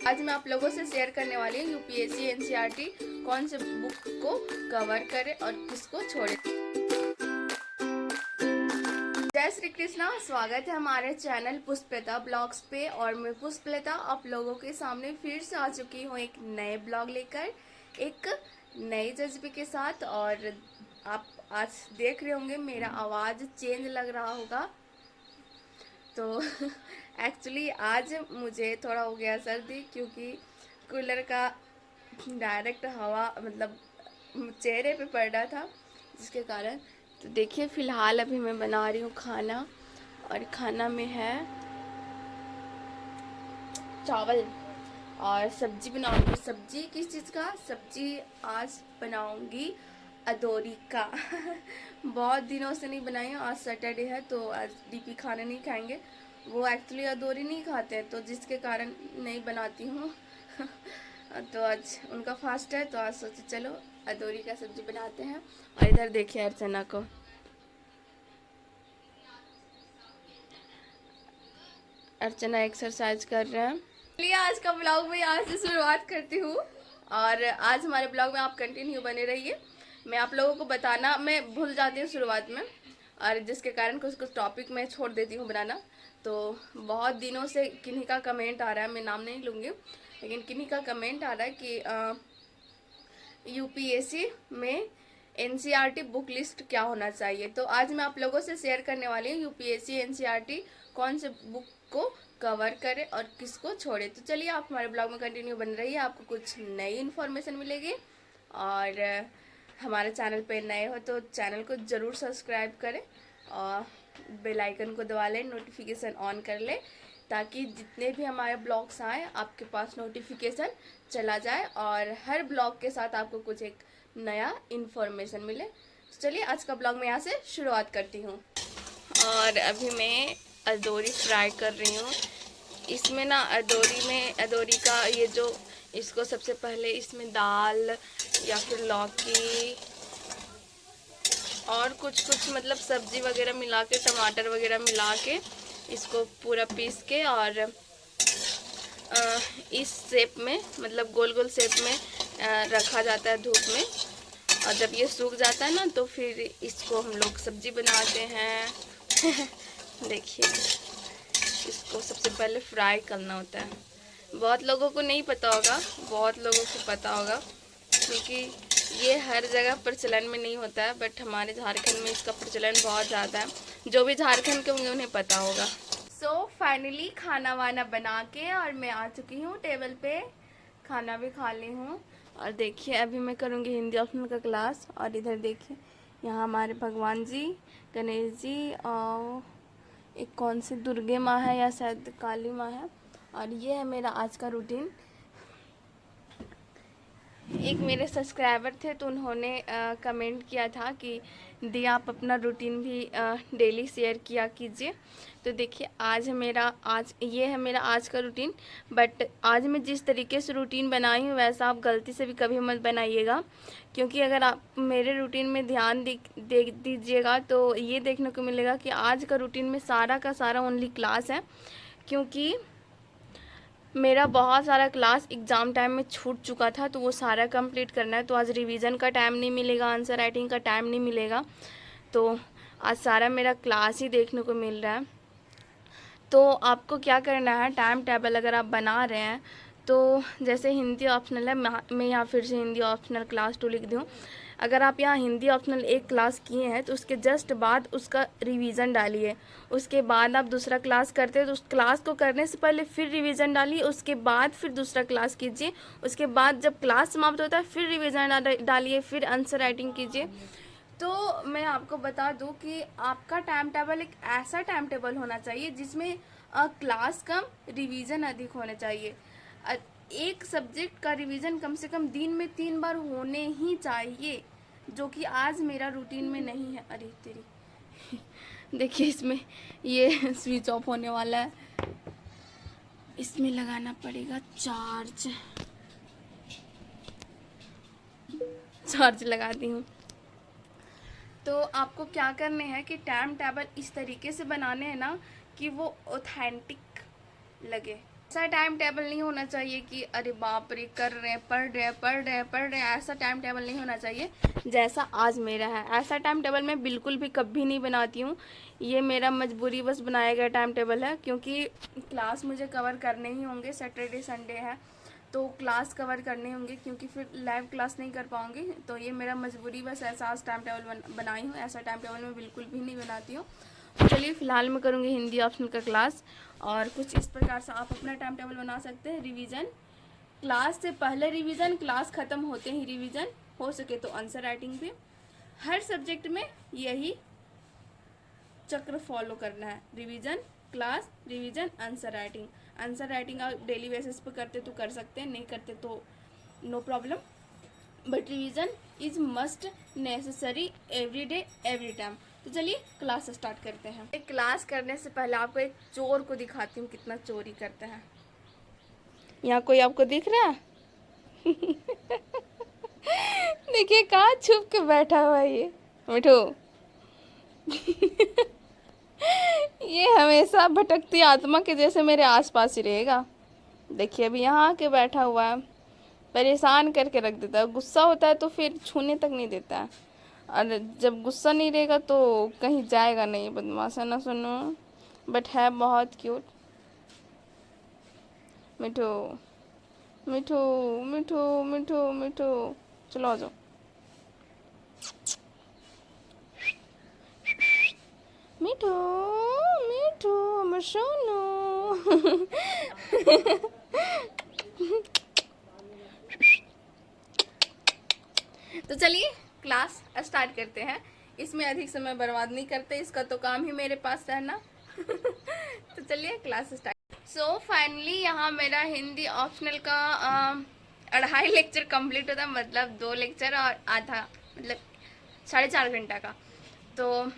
आज मैं आप लोगों से शेयर करने वाली हूँ यूपीएससी एनसीईआरटी कौन से बुक को कवर करे और किसको छोड़े। जय श्री कृष्णा, स्वागत है हमारे चैनल पुष्पलता ब्लॉग्स पे। और मैं पुष्पलता आप लोगों के सामने फिर से आ चुकी हूँ एक नए ब्लॉग लेकर, एक नए जज्बे के साथ। और आप आज देख रहे होंगे मेरा आवाज़ चेंज लग रहा होगा। तो एक्चुअली आज मुझे थोड़ा हो गया सर्दी, क्योंकि कूलर का डायरेक्ट हवा मतलब चेहरे पे पड़ रहा था, जिसके कारण। तो देखिए फ़िलहाल अभी मैं बना रही हूँ खाना, और खाना में है चावल और सब्जी बनाऊंगी। सब्जी किस चीज़ का? सब्जी आज बनाऊंगी अदौरी का। बहुत दिनों से नहीं बनाई हूँ। आज सैटरडे है तो आज डीपी खाना नहीं खाएंगे। वो एक्चुअली अदौरी नहीं खाते हैं, तो जिसके कारण नहीं बनाती हूँ। तो आज उनका फास्ट है, तो आज सोचे चलो अदौरी का सब्जी बनाते हैं। और इधर देखिए अर्चना को, अर्चना एक्सरसाइज कर रहे हैं। चलिए आज का ब्लॉग मैं यहाँ से शुरुआत करती हूँ, और आज हमारे ब्लॉग में आप कंटिन्यू बने रहिए। मैं आप लोगों को बताना मैं भूल जाती हूँ शुरुआत में, और जिसके कारण कुछ कुछ टॉपिक मैं छोड़ देती हूँ बनाना। तो बहुत दिनों से किन्हीं का कमेंट आ रहा है, मैं नाम नहीं लूँगी, लेकिन किन्हीं का कमेंट आ रहा है कि यूपीएससी में एनसीईआरटी बुक लिस्ट क्या होना चाहिए। तो आज मैं आप लोगों से शेयर करने वाली हूँ यूपीएससी एनसीईआरटी कौन से बुक को कवर करे और किसको छोड़े। तो चलिए आप हमारे ब्लॉग में कंटिन्यू बन रही है, आपको कुछ नई इन्फॉर्मेशन मिलेगी। और हमारे चैनल पे नए हो तो चैनल को ज़रूर सब्सक्राइब करें और बेल आइकन को दबा लें, नोटिफिकेशन ऑन कर लें, ताकि जितने भी हमारे ब्लॉग्स आए आपके पास नोटिफिकेशन चला जाए और हर ब्लॉग के साथ आपको कुछ एक नया इन्फॉर्मेशन मिले। तो चलिए आज का ब्लॉग मैं यहाँ से शुरुआत करती हूँ। और अभी मैं अदौरी फ्राई कर रही हूँ। इसमें ना अदौरी का ये जो, इसको सबसे पहले इसमें दाल या फिर लौकी और कुछ मतलब सब्जी वगैरह मिला के, टमाटर वगैरह मिला के इसको पूरा पीस के और इस शेप में मतलब गोल गोल शेप में रखा जाता है धूप में। और जब ये सूख जाता है ना तो फिर इसको हम लोग सब्जी बनाते हैं। देखिए इसको सबसे पहले फ्राई करना होता है। बहुत लोगों को नहीं पता होगा, बहुत लोगों को पता होगा, क्योंकि ये हर जगह प्रचलन में नहीं होता है, बट हमारे झारखंड में इसका प्रचलन बहुत ज़्यादा है। जो भी झारखंड के होंगे उन्हें पता होगा। सो फाइनली खाना वाना बना के और मैं आ चुकी हूँ टेबल पे, खाना भी खा ली हूँ। और देखिए अभी मैं करूँगी हिंदी ऑप्शनल का क्लास। और इधर देखिए यहाँ हमारे भगवान जी, गणेश जी और एक कौन सी दुर्गे माँ है या शायद काली माँ है। और ये है मेरा आज का रूटीन। एक मेरे सब्सक्राइबर थे तो उन्होंने कमेंट किया था कि दी आप अपना रूटीन भी डेली शेयर किया कीजिए। तो देखिए आज ये है मेरा आज का रूटीन। बट आज मैं जिस तरीके से रूटीन बनाई हूँ वैसा आप गलती से भी कभी मत बनाइएगा, क्योंकि अगर आप मेरे रूटीन में ध्यान दे दीजिएगा तो ये देखने को मिलेगा कि आज का रूटीन में सारा का सारा ओनली क्लास है। क्योंकि मेरा बहुत सारा क्लास एग्ज़ाम टाइम में छूट चुका था, तो वो सारा कंप्लीट करना है। तो आज रिवीजन का टाइम नहीं मिलेगा, आंसर राइटिंग का टाइम नहीं मिलेगा, तो आज सारा मेरा क्लास ही देखने को मिल रहा है। तो आपको क्या करना है, टाइम टेबल अगर आप बना रहे हैं तो जैसे हिंदी ऑप्शनल है, मैं यहाँ फिर से हिंदी ऑप्शनल क्लास 2 लिख दूँ। अगर आप यहाँ हिंदी ऑप्शनल एक क्लास किए हैं तो उसके जस्ट बाद उसका रिवीजन डालिए। उसके बाद आप दूसरा क्लास करते हैं तो उस क्लास को करने से पहले फिर रिवीजन डालिए, उसके बाद फिर दूसरा क्लास कीजिए। उसके बाद जब क्लास समाप्त होता है फिर रिवीजन डालिए, फिर आंसर राइटिंग कीजिए। तो मैं आपको बता दूं कि आपका टाइम टेबल एक ऐसा टाइम टेबल होना चाहिए जिसमें क्लास कम रिवीजन अधिक होने चाहिए। एक सब्जेक्ट का रिवीजन कम से कम दिन में 3 बार होने ही चाहिए, जो कि आज मेरा रूटीन में नहीं है। अरे तेरी देखिए इसमें ये स्विच ऑफ होने वाला है, इसमें लगाना पड़ेगा चार्ज लगाती हूँ। तो आपको क्या करने हैं कि टाइम टेबल इस तरीके से बनाने हैं ना कि वो ऑथेंटिक लगे। ऐसा टाइम टेबल नहीं होना चाहिए कि अरे बाप रे कर रहे हैं, पढ़ रहे हैं, ऐसा टाइम टेबल नहीं होना चाहिए जैसा आज मेरा है। ऐसा टाइम टेबल मैं बिल्कुल भी कभी नहीं बनाती हूँ। ये मेरा मजबूरी बस बनाया गया टाइम टेबल है, क्योंकि क्लास मुझे कवर करने ही होंगे। सैटरडे संडे है तो क्लास कवर करने होंगे, क्योंकि फिर लाइव क्लास नहीं कर पाऊँगी। तो ये मेरा मजबूरी बस ऐसा आज टाइम टेबल बनाई हूँ। ऐसा टाइम टेबल मैं बिल्कुल भी नहीं बनाती हूँ। चलिए फ़िलहाल मैं करूँगी हिंदी ऑप्शनल का क्लास, और कुछ इस प्रकार से आप अपना टाइम टेबल बना सकते हैं। रिवीजन, क्लास से पहले रिवीजन, क्लास ख़त्म होते ही रिवीजन, हो सके तो आंसर राइटिंग पे। हर सब्जेक्ट में यही चक्र फॉलो करना है, revision, class, revision, answer writing. Answer writing आप डेली बेसिस पे करते तो कर सकते हैं, नहीं करते तो no problem, but revision is must necessary every day every time. तो चलिए क्लास स्टार्ट करते हैं। एक क्लास करने से पहले आपको एक चोर को दिखाती हूँ कितना चोरी करते हैं। यहाँ कोई आपको दिख रहा है? देखिए कहाँ छुप के बैठा हुआ है ये मिठू। ये हमेशा भटकती आत्मा के जैसे मेरे आसपास ही रहेगा। देखिए अभी यहाँ आके बैठा हुआ है, परेशान करके रख देता है। गुस्सा होता है तो फिर छूने तक नहीं देता है, और जब गुस्सा नहीं रहेगा तो कहीं जाएगा नहीं। बदमाश है ना सुनो, बट है बहुत क्यूट। मिठू मिठू मिठू मिठू मिठू, चलो आ जाओ। मिठू मिठू मशोनो। तो चलिए क्लास स्टार्ट करते हैं। इसमें अधिक समय बर्बाद नहीं करते, इसका तो काम ही मेरे पास रहना। तो चलिए क्लास स्टार्ट। सो फाइनली यहाँ मेरा हिंदी ऑप्शनल का 2.5 लेक्चर कंप्लीट होता, मतलब 2 लेक्चर और आधा, मतलब 4.5 घंटा का। तो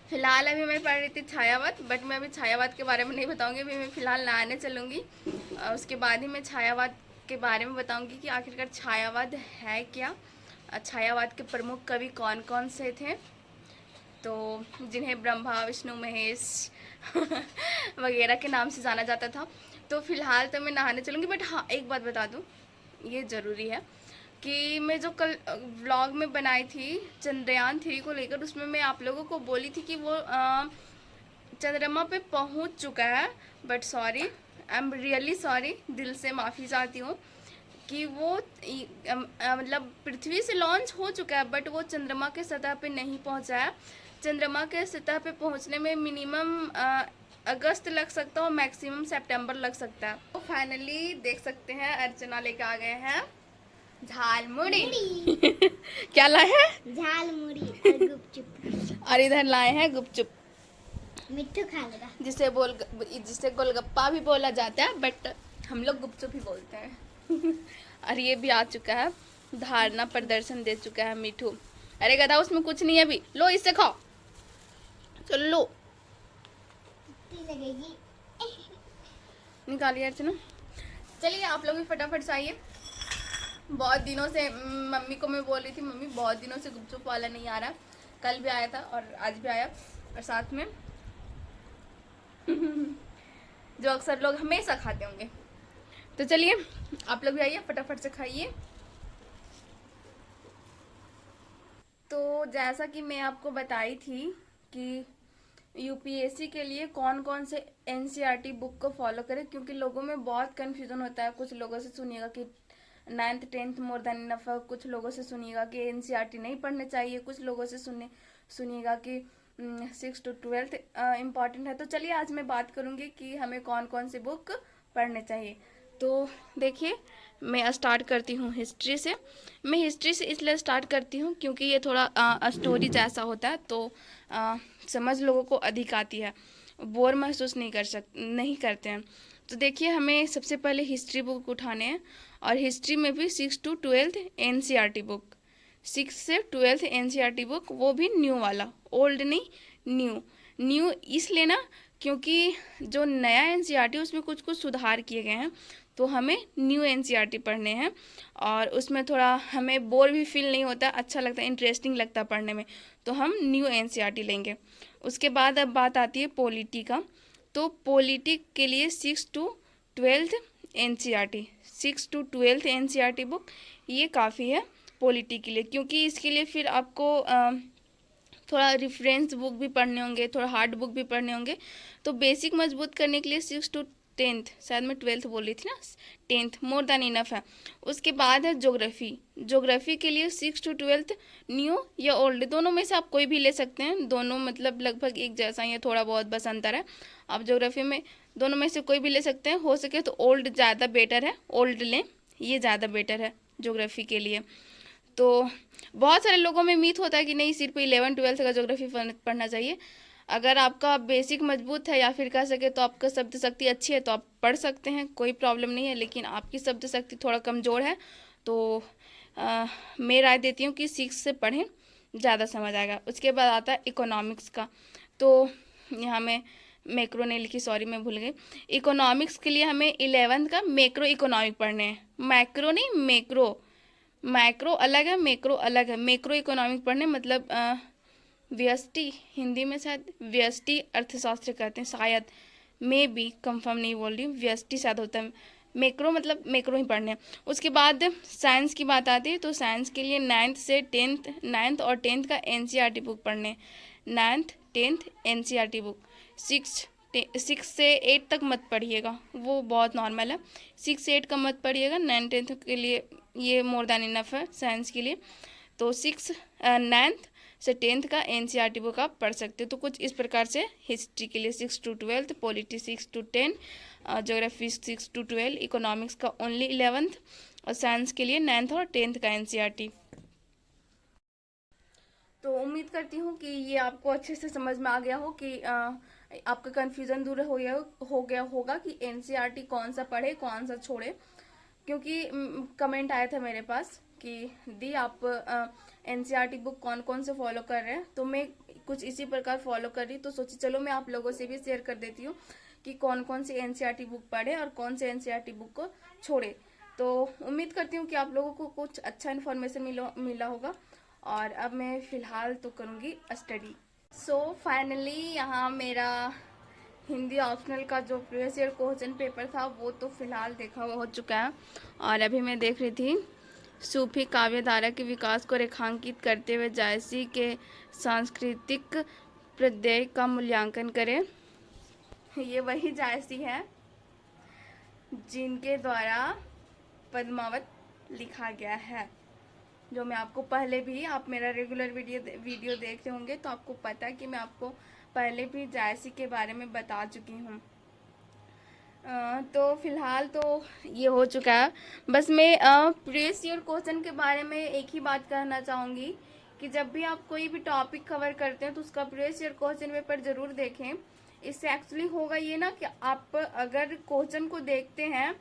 फिलहाल अभी मैं पढ़ रही थी छायावाद, बट मैं अभी छायावाद के बारे में नहीं बताऊंगी। अभी मैं फ़िलहाल नहाने चलूँगी, उसके बाद ही मैं छायावाद के बारे में बताऊंगी कि आखिरकार छायावाद है क्या, छायावाद के प्रमुख कवि कौन कौन से थे, तो जिन्हें ब्रह्मा विष्णु महेश वगैरह के नाम से जाना जाता था। तो फ़िलहाल तो मैं नहाने चलूँगी, बट हाँ एक बात बता दूँ, ये ज़रूरी है कि मैं जो कल व्लॉग में बनाई थी चंद्रयान 3 को लेकर, उसमें मैं आप लोगों को बोली थी कि वो चंद्रमा पे पहुंच चुका है, but sorry, I am really sorry, दिल से माफ़ी चाहती हूँ कि वो मतलब पृथ्वी से लॉन्च हो चुका है, बट वो चंद्रमा के सतह पे नहीं पहुंचा है। चंद्रमा के सतह पे पहुंचने में मिनिमम अगस्त लग सकता है और मैक्सिमम सितंबर लग सकता है। तो फाइनली देख सकते हैं अर्चना लेके आ गए हैं झालमुड़ी। क्या लाए हैं? झालमुड़ी और गुपचुप। और इधर लाए हैं गुपचुप, मिट्टू खा लेगा, जिसे गोलगप्पा भी बोला जाता है, बट हम लोग गुपचुप ही बोलते हैं। और ये भी आ चुका है, धारणा प्रदर्शन दे चुका है मिठू। अरे गधा उसमें कुछ नहीं है, अभी लो इससे खाओ, चलो लो लगेगी। निकालिए अर्चना। चलिए आप लोग भी फटाफट से आइए। बहुत दिनों से मम्मी को मैं बोल रही थी, मम्मी बहुत दिनों से गुपचुप वाला नहीं आ रहा। कल भी आया था और आज भी आया, और साथ में जो अक्सर लोग हमेशा खाते होंगे। तो चलिए आप लोग भी आइए, फटाफट से खाइए। तो जैसा कि मैं आपको बताई थी कि यूपीएससी के लिए कौन कौन से एनसीईआरटी बुक को फॉलो करें, क्योंकि लोगों में बहुत कन्फ्यूज़न होता है। कुछ लोगों से सुनिएगा कि 9th 10th more than enough, कुछ लोगों से सुनिएगा कि एनसीईआरटी नहीं पढ़ने चाहिए, कुछ लोगों से सुनिएगा कि 6 to 12 इम्पॉर्टेंट है। तो चलिए आज मैं बात करूँगी कि हमें कौन कौन सी बुक पढ़ने चाहिए। तो देखिए मैं स्टार्ट करती हूँ हिस्ट्री से। मैं हिस्ट्री से इसलिए स्टार्ट करती हूँ क्योंकि ये थोड़ा स्टोरी जैसा होता है, तो समझ लोगों को अधिक आती है, बोर महसूस नहीं करते हैं। तो देखिए हमें सबसे पहले हिस्ट्री बुक उठाने हैं, और हिस्ट्री में भी 6 to 12 एनसीईआरटी बुक, 6 से 12 एनसीईआरटी बुक, वो भी न्यू वाला, ओल्ड नहीं, न्यू इसलिए ना क्योंकि जो नया एनसीईआरटी उसमें कुछ कुछ सुधार किए गए हैं, तो हमें न्यू एनसीईआरटी पढ़ने हैं, और उसमें थोड़ा हमें बोर भी फील नहीं होता, अच्छा लगता है, इंटरेस्टिंग लगता है पढ़ने में, तो हम न्यू एनसीईआरटी लेंगे। उसके बाद अब बात आती है पॉलिटी का। तो पॉलिटी के लिए 6 to twelfth NCERT, 6 to 12th NCERT book, ये काफ़ी है पॉलिटी के लिए, क्योंकि इसके लिए फिर आपको थोड़ा रेफरेंस बुक भी पढ़ने होंगे, थोड़ा हार्ड बुक भी पढ़ने होंगे। तो बेसिक मजबूत करने के लिए 6 to 10th, शायद मैं 12th बोल रही थी ना, 10th मोर देन इनफ है। उसके बाद है ज्योग्राफी के लिए 6 to 12th न्यू या ओल्ड, दोनों में से आप कोई भी ले सकते हैं, दोनों मतलब लगभग एक जैसा ही है, थोड़ा बहुत बस अंतर है। आप ज्योग्राफी में दोनों में से कोई भी ले सकते हैं, हो सके तो ओल्ड ज़्यादा बेटर है, ओल्ड लें, ये ज़्यादा बेटर है ज्योग्राफी के लिए। तो बहुत सारे लोगों में मीथ होता है कि नहीं सिर्फ 11th-12th का ज्योग्राफी पढ़ना चाहिए। अगर आपका बेसिक मजबूत है या फिर कह सके तो आपका शब्द शक्ति अच्छी है तो आप पढ़ सकते हैं, कोई प्रॉब्लम नहीं है। लेकिन आपकी शब्द शक्ति थोड़ा कमज़ोर है तो मैं राय देती हूँ कि 6 से पढ़ें, ज़्यादा समझ आएगा। उसके बाद आता है इकोनॉमिक्स का, तो यहाँ मैं मैक्रो नहीं लिखी, सॉरी मैं भूल गई। इकोनॉमिक्स के लिए हमें 11th का मैक्रो इकोनॉमिक पढ़ने हैं, मैक्रो नहीं मैक्रो, मैक्रो अलग है मैक्रो अलग है। मैक्रो इकोनॉमिक पढ़ने मतलब व्यष्टि, हिंदी में शायद व्यष्टि अर्थशास्त्र कहते हैं शायद, मैं भी कंफर्म नहीं बोल रही हूँ, व्यष्टि शायद होता है। मैक्रो मतलब मैक्रो ही पढ़ने। उसके बाद साइंस की बात आती है तो साइंस के लिए 9th से 10th, 9th और 10th का NCERT बुक पढ़ने, 9th 10th NCERT बुक। 6 से 8 तक मत पढ़िएगा, वो बहुत नॉर्मल है। 6 से 8 का मत पढ़िएगा, 9th-10th के लिए ये मोर देन इनफ है साइंस के लिए। तो 9th से 10th का NCERT बुक आप पढ़ सकते हो। तो कुछ इस प्रकार से हिस्ट्री के लिए 6 to 12th, polity 6 to 10, geography 6 to 12, economics का ओनली 11th और साइंस के लिए 9th और 10th का NCERT। तो उम्मीद करती हूँ कि ये आपको अच्छे से समझ में आ गया हो कि आपका कन्फ्यूज़न दूर हो गया होगा कि NCERT कौन सा पढ़े कौन सा छोड़े। क्योंकि कमेंट आया था मेरे पास कि दी आप NCERT बुक कौन कौन से फॉलो कर रहे हैं, तो मैं कुछ इसी प्रकार फॉलो कर रही, तो सोची चलो मैं आप लोगों से भी शेयर कर देती हूँ कि कौन कौन सी NCERT बुक पढ़े और कौन से NCERT बुक को छोड़े। तो उम्मीद करती हूँ कि आप लोगों को कुछ अच्छा इन्फॉर्मेशन मिला होगा। और अब मैं फ़िलहाल तो करूँगी स्टडी। सो फाइनली यहाँ मेरा हिंदी ऑप्शनल का जो प्रीवियस ईयर क्वेश्चन पेपर था वो तो फ़िलहाल देखा हुआ हो चुका है। और अभी मैं देख रही थी सूफी काव्यधारा के विकास को रेखांकित करते हुए जायसी के सांस्कृतिक प्रत्यय का मूल्यांकन करें। ये वही जायसी है जिनके द्वारा पद्मावत लिखा गया है, जो मैं आपको पहले भी, आप मेरा रेगुलर वीडियो देखते होंगे तो आपको पता है कि मैं आपको पहले भी जायसी के बारे में बता चुकी हूँ। तो फिलहाल तो ये हो चुका है। बस मैं प्रीवियस ईयर क्वेश्चन के बारे में एक ही बात कहना चाहूँगी कि जब भी आप कोई भी टॉपिक कवर करते हैं तो उसका प्रीवियस ईयर क्वेश्चन पेपर ज़रूर देखें। इससे एक्चुअली होगा ये ना कि आप अगर क्वेश्चन को देखते हैं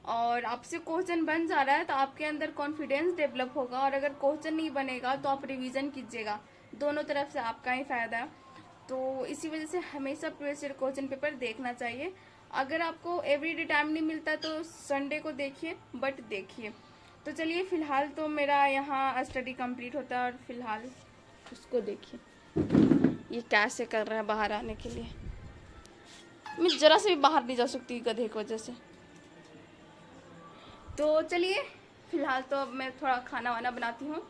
और आपसे क्वेश्चन बन जा रहा है तो आपके अंदर कॉन्फिडेंस डेवलप होगा, और अगर क्वेश्चन नहीं बनेगा तो आप रिवीजन कीजिएगा, दोनों तरफ से आपका ही फ़ायदा है। तो इसी वजह से हमेशा प्रीवियस ईयर क्वेश्चन पेपर देखना चाहिए। अगर आपको एवरीडे टाइम नहीं मिलता तो संडे को देखिए, बट देखिए। तो चलिए फ़िलहाल तो मेरा यहाँ स्टडी कंप्लीट होता है और फिलहाल उसको देखिए ये कैसे कर रहा है बाहर आने के लिए। मैं ज़रा से भी बाहर नहीं जा सकती गधे की वजह से। तो चलिए फ़िलहाल तो अब मैं थोड़ा खाना वाना बनाती हूँ